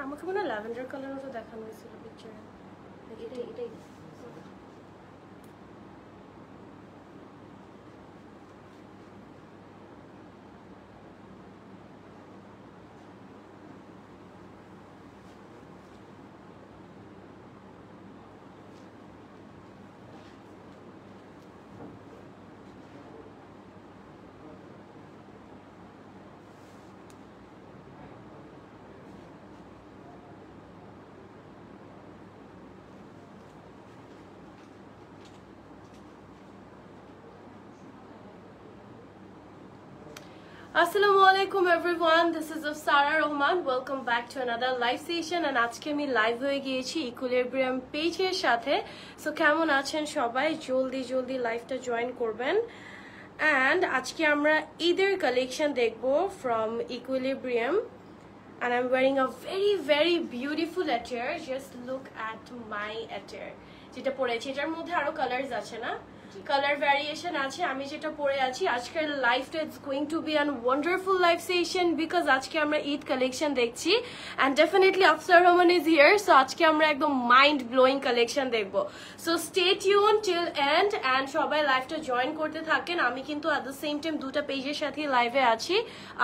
আমাকে মনে হয় ল্যাভেন্ডার কালার মতো দেখানো হয়েছিল পিকচারে। এটাই Assalamualaikum everyone, this is Afsara Rahman. Welcome back to another live session and আজকে আমি লাইভ হয়ে গিয়েছি ইকুইলিব্রিয়াম পেজের সাথে। সো কেমন আছেন সবাই? জলদি লাইভটা জয়েন করবেন। And আজকে আমরা ঈদের কালেকশন দেখব from Equilibrium and I'm wearing a very beautiful attire. Just look at my attire. যেটা পরেছি এটার মধ্যে আরো কালারস আছে না, কালার ভ্যারিয়েশন আছে। আমি যেটা পরে আছি আজকের লাইভটা it's going to be an wonderful live session because আজকে আমরা ঈদ কালেকশন দেখছি and definitely Afsar Rahman is here. So আজকে আমরা একদম মাইন্ড ব্লোয়িং কালেকশন দেখবো। So stay tune till and and সবাই লাইভটা জয়েন করতে থাকেন। আমি কিন্তু অ্যাট দ্য সেম টাইম দুটা পেজের সাথে লাইভে আছি,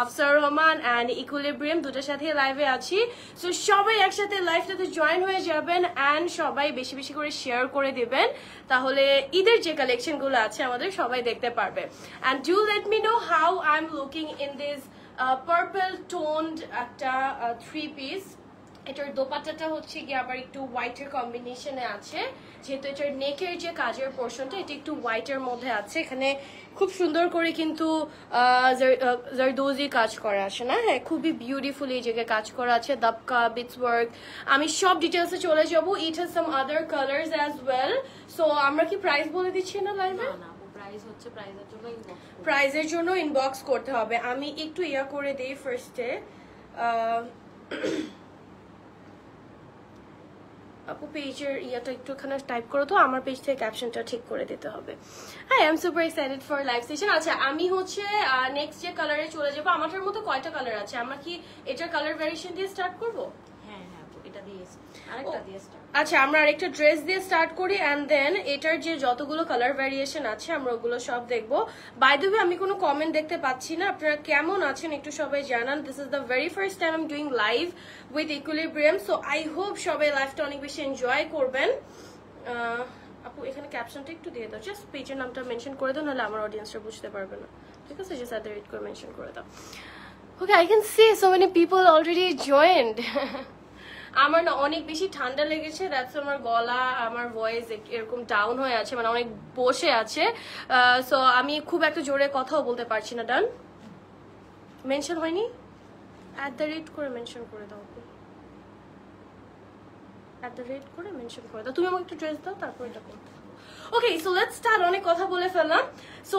আফসার রহমান অ্যান্ড ইকুইলিব্রিয়াম দুটার সাথে লাইভে আছি। সো সবাই একসাথে লাইভটাতে জয়েন হয়ে যাবেন অ্যান্ড সবাই বেশি বেশি করে শেয়ার করে দেবেন, তাহলে ঈদের যে কালেকশন গুলো আছে আমাদের সবাই দেখতে পারবে। and do let me know how I'm looking in this purple toned একটা three piece। এটার দোপাট্টাটা হচ্ছে গিয়ে আবার একটু হোয়াইটের কম্বিনেশনে আছে, যেহেতু এটার নেকের যে কাজের পোর্শনটা এটা একটু হোয়াইটের মধ্যে আছে। এখানে খুব সুন্দর করে কিন্তু জারদোজি কাজ করা আছে না, হ্যাঁ খুবই বিউটিফুল এই জায়গায় কাজ করা আছে, দাবকা বিটস ওয়ার্ক। আমি সব ডিটেলসে চলে যাবো। It has some other colours as well. So আমরা কি প্রাইস বলে দিচ্ছি না লাইভে? প্রাইজের জন্য ইনবক্স করতে হবে। আমি একটু ইয়া করে দিই ফার্স্টে, আপু পেজের ইয়াটা একটুখানে টাইপ করো তো, আমার পেজ থেকে ক্যাপশনটা ঠিক করে দিতে হবে। হ্যাঁ, I am super excited for live session. আচ্ছা আমি হচ্ছে নেক্সট যে কালারে চলে যাবো। আমাদের মতো কয়টা কালার আছে? আমরা কি এটার কালার ভ্যারিয়েশন দিয়ে স্টার্ট করবো? আচ্ছা আমরা আরেকটা ড্রেস দিয়ে স্টার্ট করি অ্যান্ড দেন এটার যে যতগুলো কালার ভ্যারিয়েশন আছে আমরা ওগুলো সব দেখবো। বাই দ্য ওয়ে আমি কোনো কমেন্ট দেখতে পাচ্ছি না, আপনারা কেমন আছেন একটু সবাই জানান। This is the very first time I am doing live with equilibrium, so I hope সবাই লাইভটা অনেক বেশি এনজয় করবেন। আপু এখানে ক্যাপশনটা একটু দিয়ে দাও, জাস্ট পেজের নামটা মেনশন করে দাও, নাহলে আমার অডিয়েন্সরা বুঝতে পারবে না, ঠিক আছে? জাস্ট অ্যাট দ্য রেট করে মেনশন করে দাও। Okay, I can see so many people already joined. আমার না অনেক বেশি ঠান্ডা লেগেছে, দ্যাটস আমার গলা আমার ভয়েস এরকম ডাউন হয়ে আছে, মানে অনেক বসে আছে। সো আমি খুব একটা জোরে কথাও বলতে পারছি না। ডান মেনশন হয়নি? অ্যাট দ্য রেট করে মেনশন করে দাও, অ্যাট দ্য রেট করে মেনশন করে দাও। তুমি আমাকে একটু ড্রেস দাও, তারপর এটা করতে। ওকে, সো লেটস স্টার্ট। অনেক কথা বলে ফেললাম। সো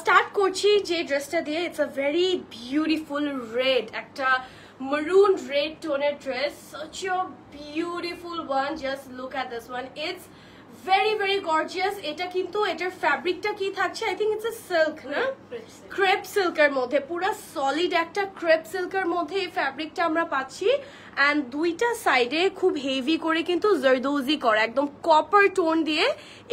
স্টার্ট করছি যে ড্রেসটা দিয়ে। It's a very beautiful red, একটা maroon red toned dress, such a beautiful one. Just look at this one, it's very gorgeous. এটা কিন্তু এটার ফ্যাব্রিকটা কি থাকছে? I think it's a silk না, ক্রেপ সিল্কের মধ্যে, পুরো সলিড একটা ক্রেপ সিল্কের মধ্যে এই ফ্যাব্রিকটা আমরা পাচ্ছি। অ্যান্ড দুইটা সাইডে খুব হেভি করে কিন্তু জারদোজি করা, একদম কপার টোন দিয়ে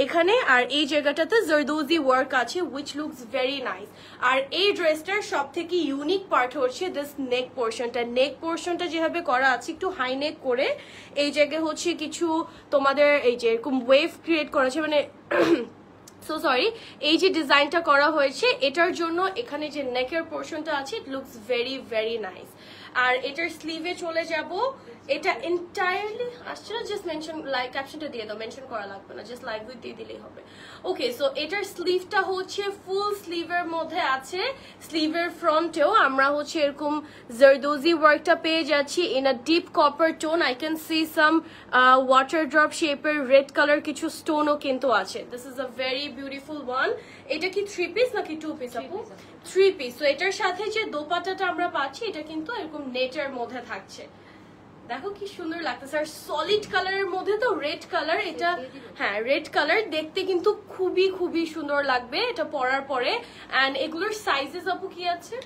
এখানে, আর এই জায়গাটাতে জারদোজি ওয়ার্ক আছে উইচ লুকস ভেরি নাইস। আর এই ড্রেসটার সব থেকে ইউনিক পার্ট হচ্ছে দিস নেক পোর্শনটা। নেক পোর্শনটা যেভাবে করা আছে একটু হাই নেক করে, এই জায়গায় হচ্ছে কিছু তোমাদের এই যে এরকম ওয়েভ ক্রিয়েট করেছে, মানে সো সরি, এই যে ডিজাইনটা করা হয়েছে এটার জন্য এখানে যে নেকের পোর্শনটা আছে ইট লুকস ভেরি নাইস। আর এটার স্লিভে চলে যাব, এটা এন্টায়ারলি আসছে না, জাস্ট মেনশন লাইক ক্যাপশনটা দিয়ে দাও, মেনশন করা লাগবে না, জাস্ট লাইভ উইথ দিয়ে দিলেই হবে। ওকে, সো এটার স্লিভটা হচ্ছে ফুল স্লিভের মধ্যে আছে। স্লিভের ফ্রন্টেও আমরা হচ্ছে এরকম জারদোজি ওয়ার্কটা পেয়ে যাচ্ছি in a deep copper tone. I can see some water drop শেপের রেড কালার কিছু স্টোনও কিন্তু আছে। This is a very beautiful one. এটা কি থ্রি পিস নাকি টু পিস আপু? Three piece. তো এটার সাথে যে দোপাট্টাটা আমরা পাচ্ছি এটা কিন্তু এরকম নেটের মধ্যে থাকছে। দেখো কি সুন্দর লাগতেছে, আর সলিড কালারের মধ্যে তো রেড কালার, এটা হ্যাঁ রেড কালার, দেখতে কিন্তু খুবই সুন্দর লাগবে এটা পরার পরে। এন্ড এগুলোর সাইজেস আপু কি আছে?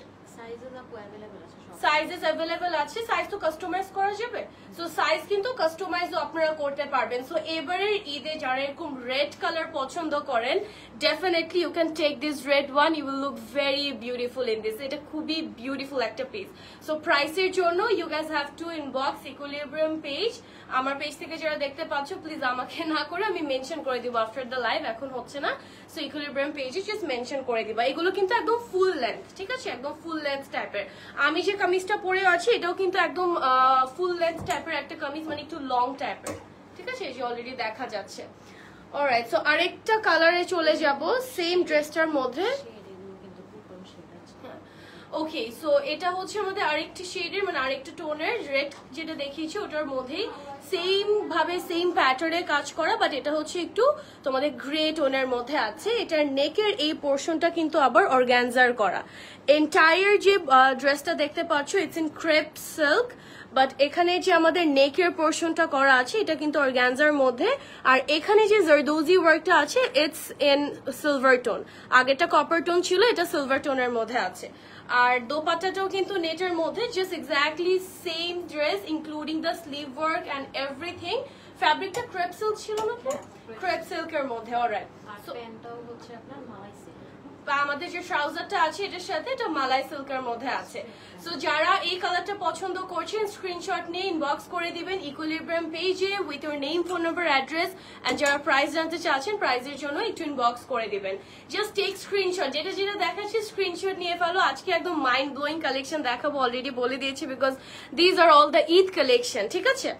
সাইজেস অ্যাভেলেবল আছে, সাইজ তো কাস্টমাইজ করা যাবে, সো সাইজ কিন্তু কাস্টমাইজও আপনারা করতে পারবেন। সো এবারের ঈদে যারা এরকম রেড কালার পছন্দ করেন, definitely you can take this red one, you will look very beautiful in this. এটা খুবই বিউটিফুল একটা পিস। সো প্রাইসের জন্য you guys have to inbox equilibrium page. আমার পেজ থেকে যারা দেখতে পাচ্ছ প্লিজ আমাকে না করে আমি মেনশন করে দিব আফটার দ্য লাইভ, এখন হচ্ছে না, সো ইকুইলিব্রিয়াম পেজে জাস্ট মেনশন করে দিবা। এগুলো কিন্তু একদম ফুল লেন্থ, ঠিক আছে, একদম ফুল লেন্থ টাইপের। আমি যে কামিজটা পরে আছি এটাও কিন্তু একদম ফুল লেন্থ টাইপের একটা কামিজ, মানে একটু লং টাইপের, ঠিক আছে, এই যে অলরেডি দেখা যাচ্ছে। অলরাইট, সো আরেকটা কালারে চলে যাব সেম ড্রেসটার মধ্যে। ওকে, সো এটা হচ্ছে আমাদের আরেকটি শেডের, মানে আরেকটা টোনের রেড যেটা দেখিয়েছি ওটার মধ্যেই সেম ভাবে সেম প্যাটার্নে কাজ করা, বাট এটা হচ্ছে একটু তোমাদের গ্রে টোনের মধ্যে আছে। এটার নেকের এই পোর্শনটা কিন্তু আবার অর্গানজার করা। এন্টায়ার যে ড্রেসটা দেখতে পাচ্ছ it's in crepe silk, but এখানে যে আমাদের নেকের পোর্শনটা করা আছে এটা কিন্তু অর্গানজার মধ্যে, আর এখানে যে জারদোজি ওয়ার্কটা আছে ইটস ইন সিলভার টোন। আগেরটা কপার টোন ছিল, এটা সিলভার টোনের মধ্যে আছে। আর দোপাট্টাটাও কিন্তু নেটের মধ্যে, just exactly same dress including the sleeve work and everything. ফ্যাব্রিকটা ক্রেপ সিল্ক ছিল না, ক্রেপ সিল্কের মধ্যে। অলরাইট, সো প্যান্টটাও হচ্ছে আপনার মালাই সিল্ক, আমাদের যে ট্রাউজারটা আছে এটার সাথে এটা মালাই সিল্কের মধ্যে আছে। সো যারা এই কালারটা পছন্দ করছেন স্ক্রিনশট নিয়ে ইনবক্স করে দিবেন ইকুইলিব্রিয়াম পেজে with your name, phone number, address, and যারা প্রাইস জানতে চাচ্ছেন প্রাইসের জন্য একটু ইনবক্স করে দিবেন। জাস্ট টেক স্ক্রিনশট, যেটা যেটা দেখাচ্ছি স্ক্রিনশট নিয়ে ফেলো। আজকে একদম মাইন্ড ব্লোয়িং কালেকশন দেখাবো, অলরেডি বলে দিয়েছি, because these are all the Eid collection, ঠিক আছে।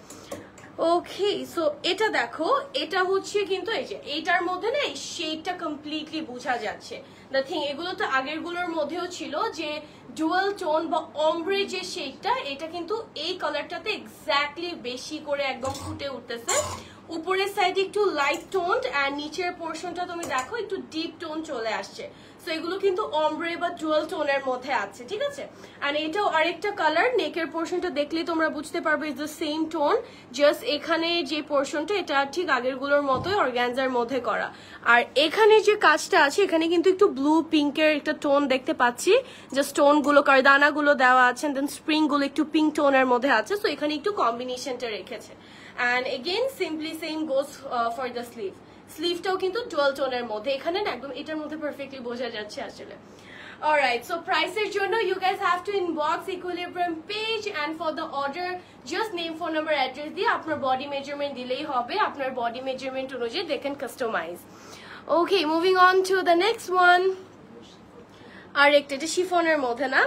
ওকে, সো এটা দেখো, এটা হচ্ছে কিন্তু এই যে এইটার মধ্যে না এই শেডটা কমপ্লিটলি বোঝা যাচ্ছে। দ্য থিং, এগুলো তো আগের গুলোর মধ্যেও ছিল যে ডুয়াল টোন বা অমব্রে যে শেডটা, এটা কিন্তু এই কালারটাতে এক্স্যাক্টলি বেশি করে একদম ফুটে উঠতেছে। উপরের সাইডে একটু লাইট টোন আর নিচের পোর্শনটা তুমি দেখো একটু ডিপ টোন চলে আসছে। সো এগুলো কিন্তু অমব্রে বা ডুয়াল টোনের মধ্যে আছে, ঠিক আছে। আর এটাও আরেকটা কালার, নেকের পোর্শনটা দেখলে তোমরা বুঝতে পারবে is the same tone, just এখানে যে পোর্শনটা এটা ঠিক আগের গুলোর মতোই অর্গানজার মধ্যে করা। আর এখানে যে কাজটা আছে এখানে কিন্তু একটু ব্লু পিঙ্কের একটা টোন দেখতে পাচ্ছি, যে স্টোন গুলো কারদানা গুলো দেওয়া আছে, দেন স্প্রিং গুলো একটু পিঙ্ক টোনের মধ্যে আছে। সো এখানে একটু কম্বিনেশনটা রেখেছে। And again simply same goes for the sleeve, স্লিভটাও কিন্তু ডুয়াল টোনের মধ্যে, এখানে না একদম এটার মধ্যে পারফেক্টলি বোঝা যাচ্ছে আসলে। Alright, so প্রাইসের জন্য you guys have to inbox Equilibrium page, and for the order just name, phone number, address দিয়ে আপনার বডি মেজারমেন্ট দিলেই হবে। আপনার বডি মেজারমেন্ট অনুযায়ী they can customize. Okay, moving on to the next one. আর একটা এটা শিফনের মধ্যে না,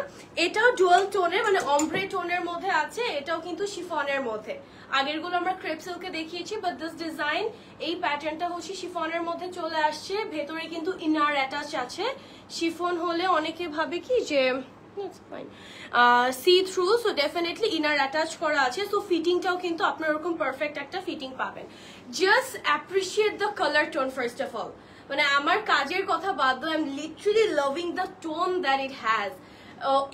এটাও ডুয়াল টোনের মানে অমব্রে টোনের মধ্যে আছে, এটাও কিন্তু শিফনের মধ্যে। আগের গুলো আমরা ক্রেপ সিল্কে দেখিয়েছি, বাট দিস ডিজাইন এই প্যাটার্নটা হচ্ছে শিফনের মধ্যে চলে আসছে। ভেতরে কিন্তু ইনার অ্যাটাচ আছে। শিফন হলে অনেকে ভাবে কি যে see through, so definitely inner attach করা আছে। সো ফিটিংটাও কিন্তু আপনার ওরকম পারফেক্ট একটা ফিটিং পাবেন। Just appreciate the colour tone first of all, মানে আমার কাজের কথা বাদ দাও, I am literally loving the tone that it has.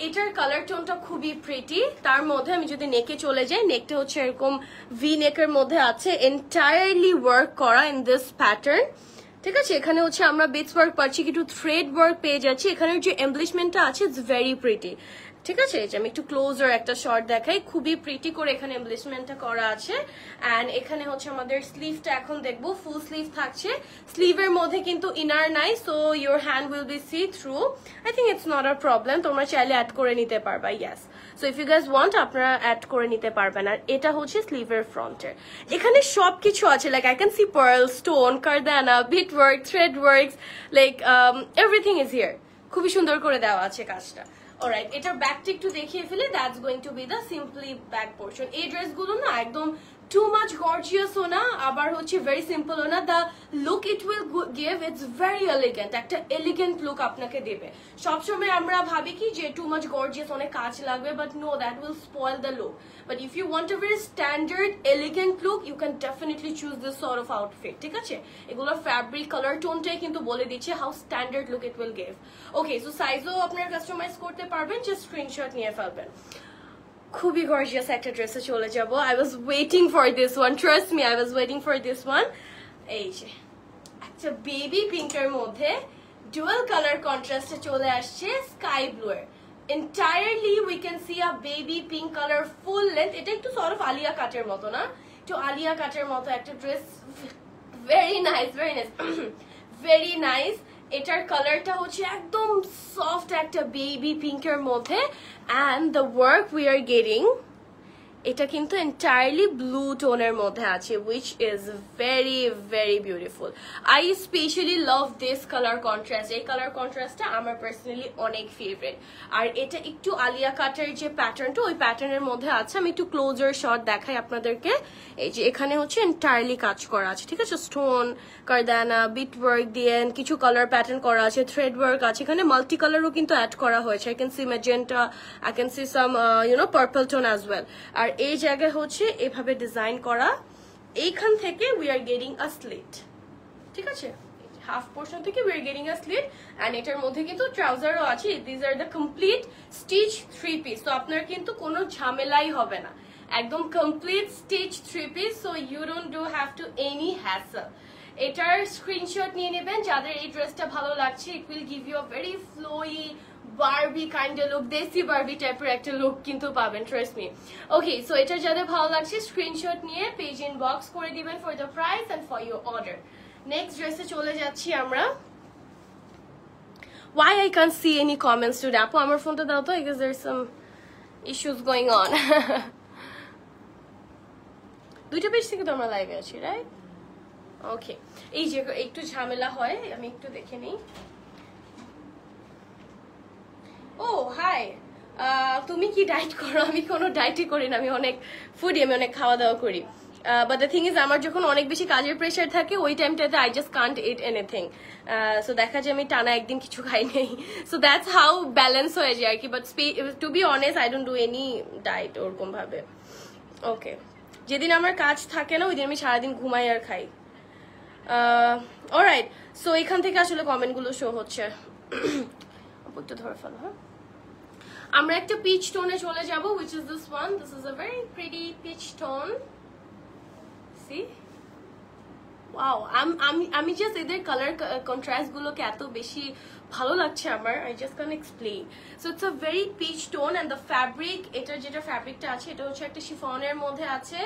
এটার কালার টোনটা খুবই প্রিটি। তার মধ্যে আমি যদি নেকে চলে যাই, নেকটা হচ্ছে এরকম ভি নেকের মধ্যে আছে, এন্টায়ারলি ওয়ার্ক করা ইন দিস প্যাটার্ন, ঠিক আছে। এখানে হচ্ছে আমরা বিটস ওয়ার্ক পাচ্ছি, কিন্তু থ্রেড ওয়ার্ক পেয়ে যাচ্ছি। এখানের যে এমব্লিশমেন্টটা আছে ইটস ভেরি প্রিটি, ঠিক আছে। আমি একটু ক্লোজার একটা শর্ট দেখাই, খুবই প্রিটি করে এখানে এমব্লিশমেন্টটা করা আছে। অ্যান্ড এখানে হচ্ছে আমাদের স্লিভটা এখন দেখবো, ফুল স্লিভ থাকছে। স্লিভের মধ্যে কিন্তু ইনার নাই, so your hand will be see through. I think it's not a problem, তোমরা চাইলে অ্যাড করে নিতে পারবা, yes. So if you guys want আপনারা অ্যাড করে নিতে পারবেন। আর এটা হচ্ছে স্লিভের ফ্রন্টের, এখানে সবকিছু আছে, like I can see pearl, stone, কারদানা, bead work, thread works, like everything is here. খুবই সুন্দর করে দেওয়া আছে কাজটা। অলরাইট, এটার ব্যাকটা একটু দেখিয়ে ফেলে, that's going to be the simply back portion. এই ড্রেসগুলো না একদম টু মাচ গর্জিয়াসও না, আবার হচ্ছে ভেরি সিম্পলও না। The look it will give, it's very elegant, একটা এলিগেন্ট লুক আপনাকে দেবে। সবসময় আমরা ভাবি কি যে টু মাচ গর্জিয়াস, অনেক কাজ লাগবে, but no, that will spoil the look. But if you want a very standard elegant look, you can definitely choose this sort of outfit, ঠিক আছে। এগুলো ফ্যাব্রিক কালার টোনটাই কিন্তু বলে দিচ্ছে how standard look it will give. Okay, so সাইজও আপনারা customise করতে পারবেন, জাস্ট স্ক্রিনশট নিয়ে ফেলবেন। খুবই গর্জিয়াস একটা ড্রেসে চলে যাব। I was waiting for this one, trust me, I was waiting for this one. এই যে একটা বেবি পিঙ্কের মধ্যে ডুয়াল কালার কন্ট্রাস্টে চলে আসছে স্কাই ব্লু এর। entirely we can see a baby pink color full length. এটা একটু sort of আলিয়া কাটের মতো না, একটু আলিয়া কাটের মতো একটা dress, very nice, very nice. very nice. এটার কালারটা হচ্ছে একদম সফট একটা বেবি পিঙ্কের মধ্যে, and the work we are getting এটা কিন্তু entirely blue টোনের মধ্যে আছে, which is very very beautiful. I especially love this color contrast. এই color contrastটা আমার personally অনেক favorite. আর এটা একটু আলিয়া কাটের যে প্যাটার্নটা, ওই প্যাটার্নের মধ্যে আছে। আমি একটু ক্লোজার শট দেখাই আপনাদেরকে। এই যে এখানে হচ্ছে entirely কাজ করা আছে, ঠিক আছে, স্টোন, কারদানা, বিট ওয়ার্ক দিয়ে কিছু কালার প্যাটার্ন করা আছে, থ্রেড ওয়ার্ক আছে, এখানে মাল্টি কালারও কিন্তু অ্যাড করা হয়েছে। I can see magenta, I can see some purple tone as well. আর এই জায়গায় হচ্ছে এভাবে ডিজাইন করা, এইখান থেকে we are getting a slit, ঠিক আছে, হাফ পোর্শন থেকে we are getting a slit, and এটার মধ্যে কিন্তু ট্রাউজারও আছে। these are the complete stitch 3 piece, তো আপনার কিন্তু কোনো ঝামেলাই হবে না, একদম complete stitch 3 piece, so you don't have to any hassle. এটার স্ক্রিনশট নিয়ে নেবেন যাদের এই ড্রেসটা ভালো লাগছে। it will give you a very flowy Barbie kind look, দেশি বারবি টাইপের একটা লুক কিন্তু পাবেন, ট্রাস্ট মি। ওকে, সো এটা যাদের ভালো লাগছে স্ক্রিনশট নিয়ে পেজ ইনবক্স করে দিবেন for the price and for your order. Next ড্রেসে চলে যাচ্ছি আমরা। Why I can't see any comments today? আপু আমার ফোনটা দাও তো, because there's some issues going on. দুইটা পেজ থেকে তো আমরা লাইভে আছি, রাইট? ওকে, এই যে একটু ঝামেলা হয়, আমি একটু দেখে নিই। ও হাই, তুমি কি ডায়েট করো? আমি কোনো ডায়েটই করি না, আমি অনেক ফুডি, আমি অনেক খাওয়া দাওয়া করি। বাট দ্য থিং ইজ, আমার যখন অনেক বেশি কাজের প্রেশার থাকে ওই টাইমটাতে I just Kant it anything, so দেখা যায় আমি টানা একদিন কিছু খাই নেই, সো দ্যাটস হাউ ব্যালেন্স হয়ে যায় আর কি। But to be honest, I don't do any diet ওরকম ভাবে। ওকে, যেদিন আমার কাজ থাকে না ওই দিন আমি সারাদিন ঘুমাই আর খাই। অলরাইট, সো এখান থেকে আসলে কমেন্টগুলো শো হচ্ছে, একটু ধরে ফেলো। হ্যাঁ, আমরা একটা পিচ টোনে চলে যাব, which is this one. This is a very pretty peach tone. See? Wow, আমি জাস্ট এদের কালার কন্ট্রাস্ট গুলোকে এত বেশি ভালো লাগছে আমার, I just can't explain. So it's a very peach tone, and the fabric, এটার যেটা ফ্যাব্রিকটা আছে এটা হচ্ছে একটা শিফনের মধ্যে আছে,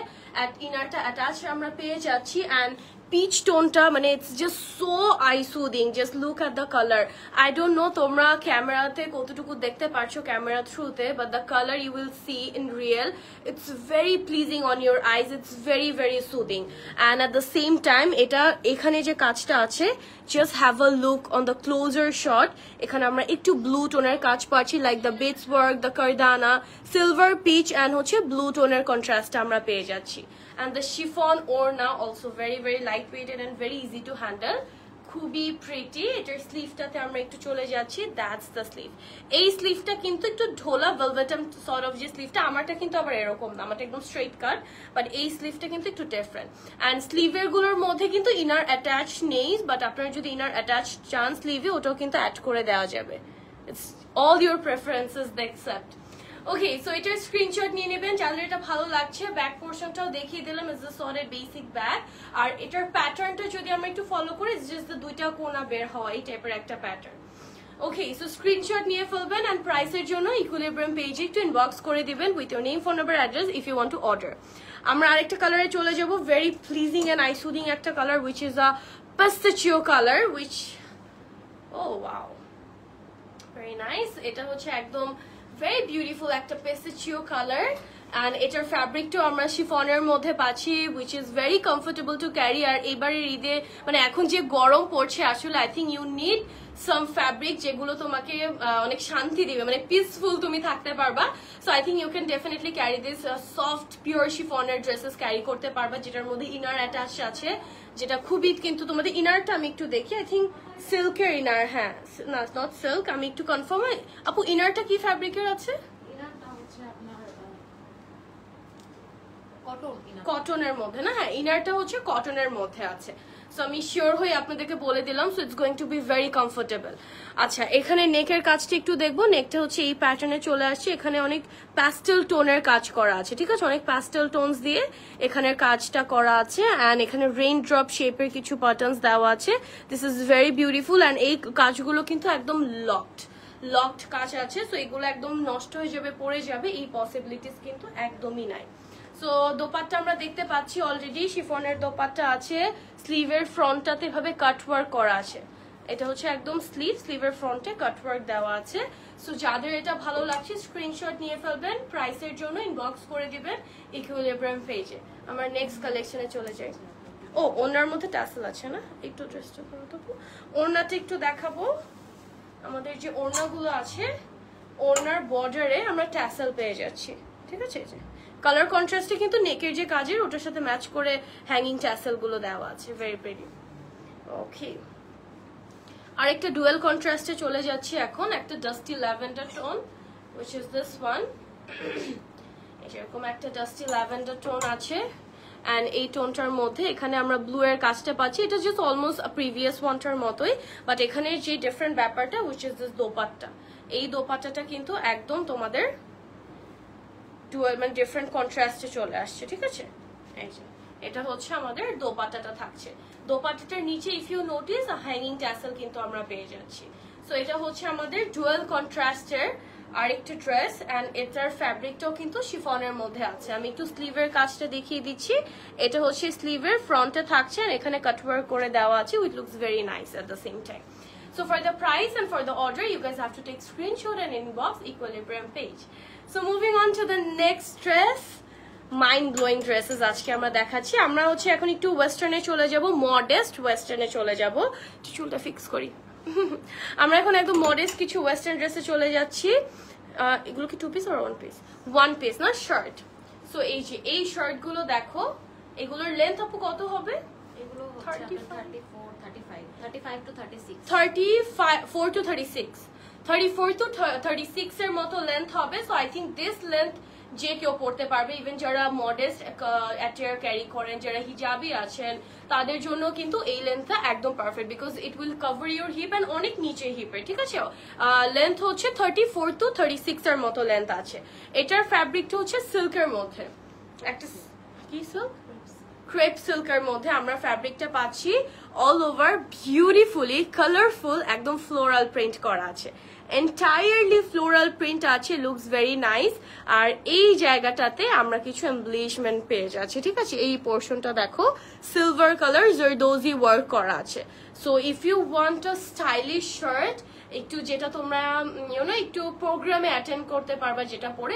at ইনারটা অ্যাটাচ আমরা পেয়ে যাচ্ছি, and peach টোনটা মানে it's just so eye soothing. Just look at the color. I don't know তোমরা ক্যামেরাতে কতটুকু দেখতে পারছো ক্যামেরা থ্রুতে, but the color you will see in real, it's very pleasing on your eyes. It's very very soothing, and at the same time এটা এখানে যে কাজটা আছে, just have a look on the closer shot. এখানে আমরা একটু blue টোনের কাজ পাচ্ছি, like the beads work, the kardana, silver peach, and হচ্ছে ব্লু টোনের কন্ট্রাস্ট আমরা পেয়ে যাচ্ছি। And the chiffon orna also very very lightweighted and very easy to handle, খুবই প্রিটি। এটার স্লিভটাতে আমরা একটু চলে যাচ্ছি, দ্যাটস দ্য স্লিভ। এই স্লিভটা কিন্তু একটু ঢোলা ভেলভেটাম সর্ট অফ যে স্লিভটা, আমারটা কিন্তু আবার এরকম না, আমারটা একদম স্ট্রেট কাট, বাট এই স্লিভটা কিন্তু একটু ডিফারেন্ট। অ্যান্ড স্লিভের গুলোর মধ্যে কিন্তু ইনার অ্যাটাচ নেই, বাট আপনারা যদি ইনার অ্যাটাচ চান স্লিভে, ওটাও কিন্তু অ্যাড করে দেওয়া যাবে। It's all your preferences they accept. Okay, so এটার স্ক্রিনশট নিয়ে নেবেন যাদের এটা ভালো লাগছে। ব্যাক পোর্শনটাও দেখিয়ে দিলাম, is the solid basic back. আর এটার প্যাটার্নটা যদি আমরা একটু ফলো করি, ইটস জাস্ট দ্য দুইটা কোনা বের হওয়া, এই টাইপের একটা প্যাটার্ন। ওকে, সো স্ক্রিনশট নিয়ে ফেলবেন, অ্যান্ড প্রাইসের জন্য ইকুইলিব্রিয়াম পেজে একটু ইনবক্স করে দিবেন with your name, phone number, address if you want to order. আমরা আরেকটা কালারে চলে যাব, very pleasing and eye soothing একটা colour, which is a pistachio colour, which oh wow very nice. এটা হচ্ছে একদম very beautiful একটা pistachio color, and এটার ফ্যাব্রিকটাও আমরা শিফনের মধ্যে পাচ্ছি, which is very comfortable to carry। আর এবারের ঈদে মানে এখন যে গরম পড়ছে, আসলে I think you need some fabric যেগুলো তোমাকে অনেক শান্তি দিবে, মানে পিসফুল তুমি থাকতে পারবা। So I think you can definitely carry this soft pure শিফনের ড্রেসেস ক্যারি করতে পারবা, যেটার মধ্যে ইনার অ্যাটাচ আছে, যেটা খুবই কিন্তু তোমাদের ইনারটা আমি একটু দেখি, I think সিল্কের ইনার, হ্যাঁ না নট সিল্ক, আমি একটু কনফার্ম। আপু ইনারটা কি ফ্যাব্রিকের আছে? ইনারটা হচ্ছে আপনার কটনের মধ্যে না, হ্যাঁ ইনারটা হচ্ছে কটনের মধ্যে আছে। সো আমি শিওর হয়ে আপনাদেরকে বলে দিলাম, so it's going to be very comfortable. আচ্ছা, এখানে নেকের কাজটা একটু দেখবো। নেকটা হচ্ছে এই প্যাটার্নে চলে আসছে, এখানে অনেক প্যাস্টেল টোনের কাজ করা আছে, ঠিক আছে, অনেক প্যাস্টেল টোনস দিয়ে এখানের কাজটা করা আছে, অ্যান্ড এখানে রেইন ড্রপ শেপের কিছু প্যাটার্নস দেওয়া আছে। This is very beautiful, and এই কাজগুলো কিন্তু একদম লকড, লকড কাজ আছে, সো এগুলো একদম নষ্ট হয়ে যাবে, পড়ে যাবে, এই পসিবিলিটিস কিন্তু একদমই নাই। সো দোপাট্টা আমরা দেখতে পাচ্ছি অলরেডি শিফনের দোপাট্টা আছে, স্লিভের ফ্রন্টটাতে এভাবে কাট ওয়ার্ক করা আছে, এটা হচ্ছে একদম স্লিভের ফ্রন্টে কাট ওয়ার্ক দেওয়া আছে। সো যাদের এটা ভালো লাগছে স্ক্রিনশট নিয়ে ফেলবেন, প্রাইসের জন্য ইনবক্স করে দিবেন ইকুইলিব্রিয়াম পেজে। আমরা নেক্সট কালেকশনে চলে যাই। ও ওনার মধ্যে ট্যাসেল আছে না, একটু ড্রেসটা করো তো, ওড়নাটা একটু দেখাবো। আমাদের যে ওড়নাগুলো আছে ওড়নার বর্ডারে আমরা ট্যাসেল পেয়ে যাচ্ছি, ঠিক আছে, এই যে কালার কন্ট্রাস্টে কিন্তু নেকের যে কাজের ওটার সাথে ম্যাচ করে হ্যাঙ্গিং ট্যাসেল গুলো দেওয়া আছে, ভেরি প্রিটি। ওকে, আরেকটা ডুয়েল কন্ট্রাস্টে চলে যাচ্ছি এখন, একটা dusty lavender tone which is this one এরকম একটা ডাস্টি ল্যাভেন্ডার টোন আছে, এন্ড এই টোনটার মধ্যে এখানে আমরা ব্লু এর কাজটা পাচ্ছি, এটা জাস্ট অলমোস্ট প্রিভিয়াস ওয়ানটার মতোই, বাট এখানে যে ডিফারেন্ট ব্যাপারটা which is this দোপাট্টা, এই দোপাট্টাটা কিন্তু একদম তোমাদের ডুয়েল মানে ডিফারেন্ট কন্ট্রাস্টে চলে আসছে, ঠিক আছে। এই যে এটা হচ্ছে আমাদের দোপাট্টাটা থাকছে, দোপাট্টাটার নিচে if you notice hanging tassel কিন্তু আমরা পেয়ে যাচ্ছি। সো এটা হচ্ছে আমাদের ডুয়েল কন্ট্রাস্টের আরেকটা ড্রেস, এন্ড এটার ফ্যাব্রিকটাও কিন্তু শিফনের মধ্যে আছে। আমি একটু স্লিভের কাজটা দেখিয়ে দিচ্ছি, এটা হচ্ছে স্লিভের ফ্রন্টে থাকছে, এখানে কাটওয়ার্ক করে দেওয়া আছে, with looks very nice at the same time. So for the price and for the order, you guys have to take screenshot and inbox Equilibrium page. So moving on to the next dress, mind blowing dresses আজকে আমরা দেখাচ্ছি। আমরা হচ্ছে এখন একটু ওয়েস্টার্নে চলে যাব, modest ওয়েস্টার্নে চলে যাব, চুলটা ফিক্স করি। আমরা এখন একদম মডেস্ট কিছু ওয়েস্টার্ন ড্রেসে চলে যাচ্ছি। এগুলো কি 2 পিস আর 1 পিস? 1 পিস না, শার্ট। সো এই যে এই শার্ট গুলো দেখো, এগুলোর লেন্থ আপু কত হবে? এগুলো হচ্ছে 34 35 to 36 34 to 36 34 to 36 এর মতো লেন্থ হবে। So I think this length যে কেউ পড়তে পারবে, ইভেন যারা মডেস্ট অ্যাটায়ার ক্যারি করেন, যারা হিজাবি আছেন, তাদের জন্য কিন্তু এই লেন্থটা একদম perfect, because it will cover your hip and অনেক নিচে হিপের, ঠিক আছে। লেন্থ হচ্ছে 34 to 36 এর মতো লেন্থ আছে। এটার ফ্যাব্রিকটা হচ্ছে সিল্কের মধ্যে, একটা কি সিল্ক, ক্রেপ সিল্কের মধ্যে আমরা ফ্যাব্রিকটা পাচ্ছি, অল ওভার বিউটিফুলি কালারফুল একদম ফ্লোরাল প্রিন্ট করা আছে, এন্টায়ারলি ফ্লোরাল প্রিন্ট আছে, লুকস ভেরি নাইস। আর এই জায়গাটাতে আমরা কিছু এমব্লিশমেন্ট পেয়ে যাচ্ছি, ঠিক আছে। এই পোর্শনটা দেখো সিলভার কালার জারদোজি ওয়ার্ক করা আছে। So if you want a stylish shirt, একটু যেটা তোমরা একটু প্রোগ্রামে অ্যাটেন্ড করতে পারবা যেটা পরে,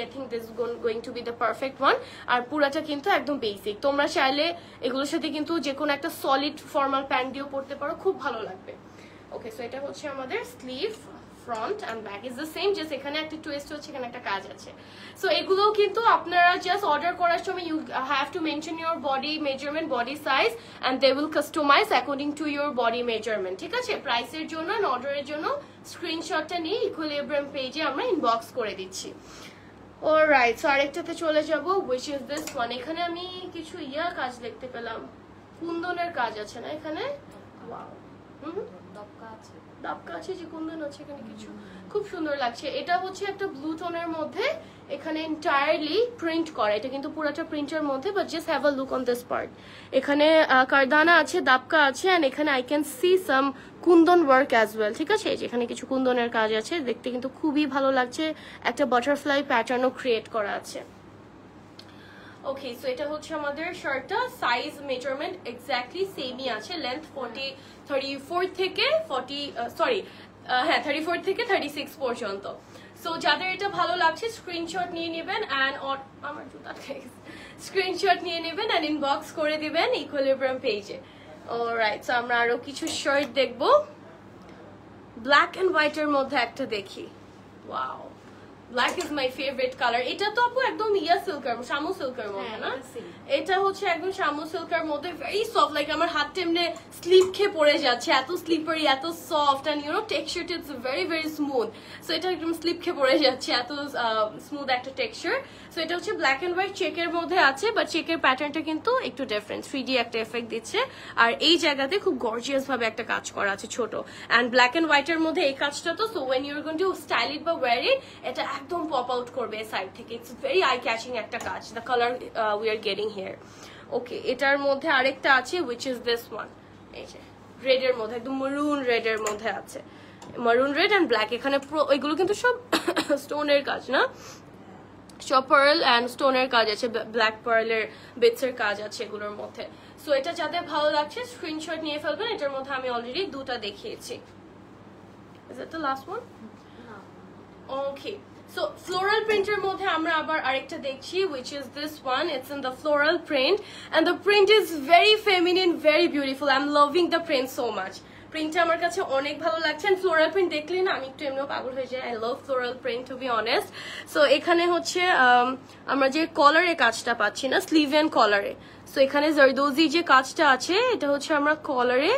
I think this going to be the perfect one. আর পুরাটা কিন্তু একদম বেসিক, তোমরা চাইলে এগুলোর সাথে কিন্তু যে কোনো একটা সলিড ফর্মাল প্যান্ট দিয়েও পরতে পারো, খুব ভালো লাগবে। ওকে, সো এটা হচ্ছে আমাদের sleeve, front end back is the same, just এখানে একটা টুইস্ট হচ্ছে, এখানে একটা কাজ আছে। সো এগুলোও কিন্তু আপনারা জাস্ট অর্ডার করার সময় you have to mention your body measurement, body size, and they will customise according to your body measurement, ঠিক আছে। প্রাইসের জন্য এন্ড অর্ডারের জন্য স্ক্রিনশটটা নিয়ে ইকুইলিব্রিয়াম পেজে আমরা ইনবক্স করে দিচ্ছি। অলরাইট, সো আরেকটাতে চলে যাব, which is this one। এখানে আমি কিছু কাজ দেখতে পেলাম, কুন্দনের কাজ আছে না এখানে, ওয়াও, দাপকা আছে, যে কুন্দন আছে এখানে কিছু, খুব সুন্দর লাগছে। এটা হচ্ছে একটা ব্লু টোনের মধ্যে, এখানে এন্টায়ারলি প্রিন্ট করা, এটা কিন্তু পুরোটা প্রিন্টের মধ্যে, but just have a look on this part. এখানে কারদানা আছে, দাপকা আছে, এন্ড এখানে I can see some Kundan work as well, ঠিক আছে। যেখানে কিছু কুন্দনের কাজ আছে, দেখতে কিন্তু খুবই ভালো লাগছে, একটা বাটারফ্লাই প্যাটার্নও ক্রিয়েট করা আছে। ওকে, সো এটা হচ্ছে আমাদের শার্টটা, সাইজ মেজারমেন্ট এক্স্যাক্টলি সেমই আছে, লেন্থ 34 থেকে 36 পর্যন্ত। সো যাদের এটা ভালো লাগছে স্ক্রিনশট নিয়ে নেবেন, এন্ড আমার জুতা স্ক্রিনশট নিয়ে নেবেন এন্ড ইনবক্স করে দিবেন ইকুইলিব্রিয়াম পেজে। অলরাইট, সো আমরা আরো কিছু শার্ট দেখবো, ব্ল্যাক এন্ড হোয়াইটের মধ্যে একটা দেখি। Wow, black is my favourite colour. এটা তো আপু একদম সিল্কের, শামু সিল্কের মধ্যে না, এটা হচ্ছে একদম শামু সিল্কের মধ্যে, ভেরি সফট, লাইক আমার হাত টেমনে স্লিপ খেয়ে পড়ে যাচ্ছে, এত স্লিপারি, এত সফট, এন্ড টেক্সচারটা it's very very smooth. So এটা একদম স্লিপ খেয়ে পড়ে যাচ্ছে, এত স্মুথ একটা টেক্সচার। সো এটা হচ্ছে ব্ল্যাক এন্ড হোয়াইট চেকের মধ্যে আছে, বাট চেকের প্যাটার্নটা কিন্তু একটু ডিফারেন্ট, 3D একটা এফেক্ট দিচ্ছে, আর এই জায়গাতে খুব গর্জিয়াস ভাবে একটা কাজ করা আছে ছোট, এন্ড ব্ল্যাক এন্ড হোয়াইটের মধ্যে এই কাজটা তো, so when you're going to style it বা ওয়্যার ইট, এটা একদম পপ আউট করবে সাইড থেকে, ইটস ভেরি আই ক্যাচিং একটা কাজ, the colour we are getting here. Okay, এটার মধ্যে আরেকটা আছে, which is this one, এই যে রেড এর মধ্যে, একদম মেরুন রেড এর মধ্যে আছে। মারুন রেড অ্যান্ড ব্ল্যাক। এখানে এগুলো কিন্তু সব স্টোনের কাজ না, সব পার্ল অ্যান্ড স্টোনের কাজ আছে, ব্ল্যাক পার্লের বিটসের কাজ আছে এগুলোর মধ্যে। সো এটা যাদের ভালো লাগছে স্ক্রিনশট নিয়ে ফেলবেন। এটার মধ্যে আমি অলরেডি দুটা দেখিয়েছি। Is it the last one? Okay, so floral প্রিন্টের মধ্যে আমরা আবার আরেকটা দেখছি, which is this one. It's in the floral print and the print is very feminine, very beautiful. I'm loving the print so much. প্রিন্টটা আমার কাছে অনেক ভালো লাগছে। ফ্লোরাল প্রিন্ট দেখলে না আমি একটু এমনিও পাগল হয়ে যাই। I love floral print to be honest. So এখানে হচ্ছে আমরা যে কলারে কাজটা পাচ্ছি না, স্লিভ এন্ড কলারে, সো এখানে জারদোজি যে কাজটা আছে এটা হচ্ছে আমরা কলারে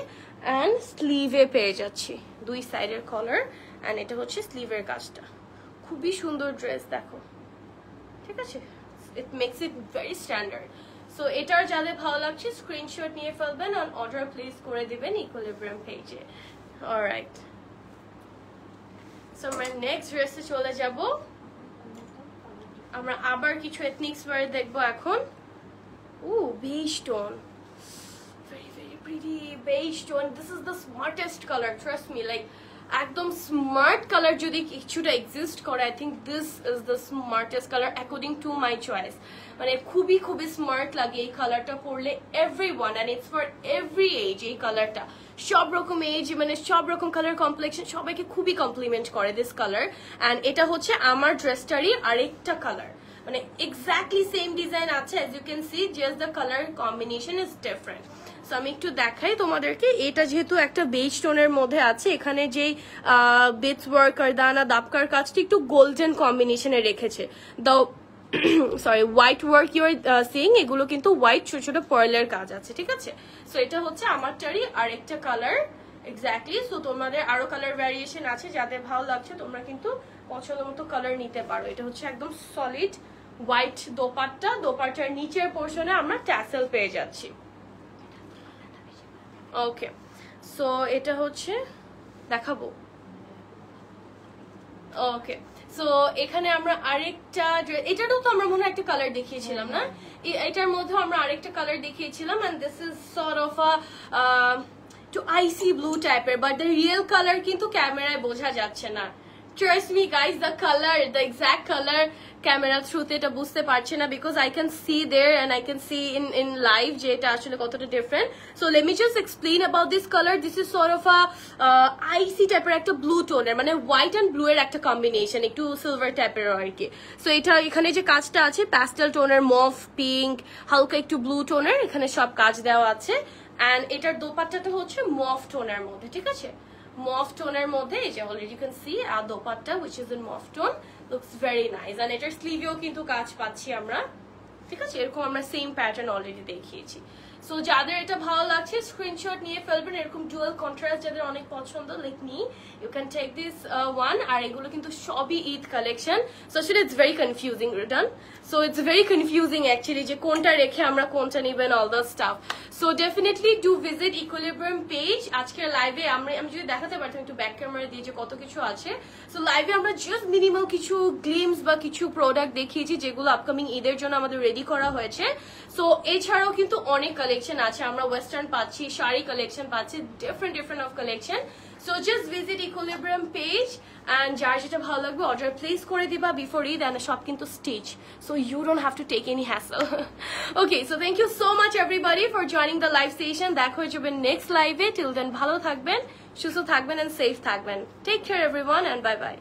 অ্যান্ড স্লিভে পেয়ে যাচ্ছি, দুই সাইডের কলার অ্যান্ড এটা হচ্ছে স্লিভের কাজটা। খুবই সুন্দর ড্রেস, দেখো, ঠিক আছে, it makes it very standard. So এটার যাদের ভালো লাগছে স্ক্রিনশট নিয়ে ফেলবেন আর অর্ডার প্লেস করে দিবেন ইকুইলিব্রিয়াম পেজে। অলরাইট, সো আমরা নেক্সট ড্রেসে চলে যাব। আমরা আবার কিছু এথনিক্স ওয়্যার দেখবো এখন। Beige tone, very very pretty beige tone. This is the smartest color, trust me. Like একদম স্মার্ট কালার যদি কিছুটা এক্সিস্ট করে, I think this is the smartest colour according to my choice. মানে খুবই খুবই স্মার্ট লাগে এই কালারটা পরলে, everyone, and it's for every age. এই কালারটা সব রকম এজ, মানে সব রকম কালার কমপ্লেক্সন সবাইকে খুবই কমপ্লিমেন্ট করে দিস কালার। অ্যান্ড এটা হচ্ছে আমার ড্রেসটারই আরেকটা কালার, মানে এক্স্যাক্টলি সেম ডিজাইন আছে, as you can see, just the colour combination is different. So আমি একটু দেখাই তোমাদেরকে। এটা যেহেতু একটা বেজ টোনের মধ্যে আছে, এখানে যেই বিটস ওয়ার্ক আর দানা দাপকার কাজটি একটু গোল্ডেন কম্বিনেশনে রেখেছে। The sorry white work you are seeing, এগুলো কিন্তু হোয়াইট ছোট ছোট পার্লের কাজ আছে, ঠিক আছে। সো এটা হচ্ছে আমারটারই আরেকটা কালার এক্স্যাক্টলি। সো তোমাদের আরো কালার ভ্যারিয়েশন আছে, যাদের ভালো লাগছে তোমরা কিন্তু পছন্দ মতো কালার নিতে পারো। এটা হচ্ছে একদম সলিড হোয়াইট দোপাট্টা, দোপাট্টার নিচের পোর্শনে আমরা ট্যাসেল পেয়ে যাচ্ছি। ওকে, সো এটা হচ্ছে দেখাবো। ওকে, সো এখানে আমরা আরেকটা, এটারও তো আমরা মনে হয় একটা কালার দেখিয়েছিলাম না, এটার মধ্যে আমরা আরেকটা কালার দেখিয়েছিলাম, and this is sort of a to icy blue টাইপের, বাট দ্য রিয়েল কালার কিন্তু ক্যামেরায় বোঝা যাচ্ছে না। Trust me guys, the color, the exact color camera through এটা বুঝতে পারছে না, because I can see there and I can see in live যে এটা আসলে কতটা different. So let me just explain about this color. This is sort of a icy টাইপের একটা blue টোনের, মানে white and blue এর একটা combination, একটু silver টাইপের আর কি। So এটা এখানে যে কাজটা আছে pastel টোনের, mauve, pink, হালকা একটু blue টোনের, এখানে সব কাজ দেওয়া আছে। and এটার দোপাট্টাটা হচ্ছে mauve টোনের মধ্যে, ঠিক আছে, mauve টোনের মধ্যে। এই যে অলরেডি ইউ ক্যান সি আর dupatta which is in mauve tone, looks very nice. and এটার স্লিভেও কিন্তু কাজ পাচ্ছি আমরা, ঠিক আছে, এরকম আমরা সেম প্যাটার্ন অলরেডি দেখিয়েছি। সো যাদের এটা ভালো লাগছে স্ক্রিনশট নিয়ে ফেলবেন। এরকম ডুয়াল কন্ট্রাস্ট যাদের অনেক পছন্দ, like me, you can take this one. আর এগুলো কিন্তু সবই ঈদ কালেকশন। সো আসলে it's very confusing return, so it's very confusing actually যে কোনটা রেখে আমরা কোনটা নিবেন, all the stuff. So definitely do visit Equilibrium page. আজকের লাইভে আমি যদি দেখাতে পারতাম একটু ব্যাক ক্যামেরা দিয়ে যে কত কিছু আছে। সো লাইভে আমরা জাস্ট মিনিমাল কিছু গ্লিমস বা কিছু প্রোডাক্ট দেখিয়েছি যেগুলো আপকামিং ঈদের জন্য আমাদের রেডি করা হয়েছে। সো এছাড়াও কিন্তু অনেক কালেকশন আছে, আমরা ওয়েস্টার্ন পাচ্ছি, শাড়ি কালেকশন পাচ্ছি, different of collection. So just visit Equilibrium page and যার যেটা ভালো লাগবে অর্ডার প্লেস করে দিবা বিফোর ঈদ। অ্যান্ড সব কিন্তু stitch, so you don't have to take any hassle. Okay, so thank you so much everybody for joining the live session. দেখা হয়ে যাবে নেক্সট লাইভে। টিল দেন ভালো থাকবেন, সুস্থ থাকবেন অ্যান্ড সেফ থাকবেন। Take care everyone and bye by.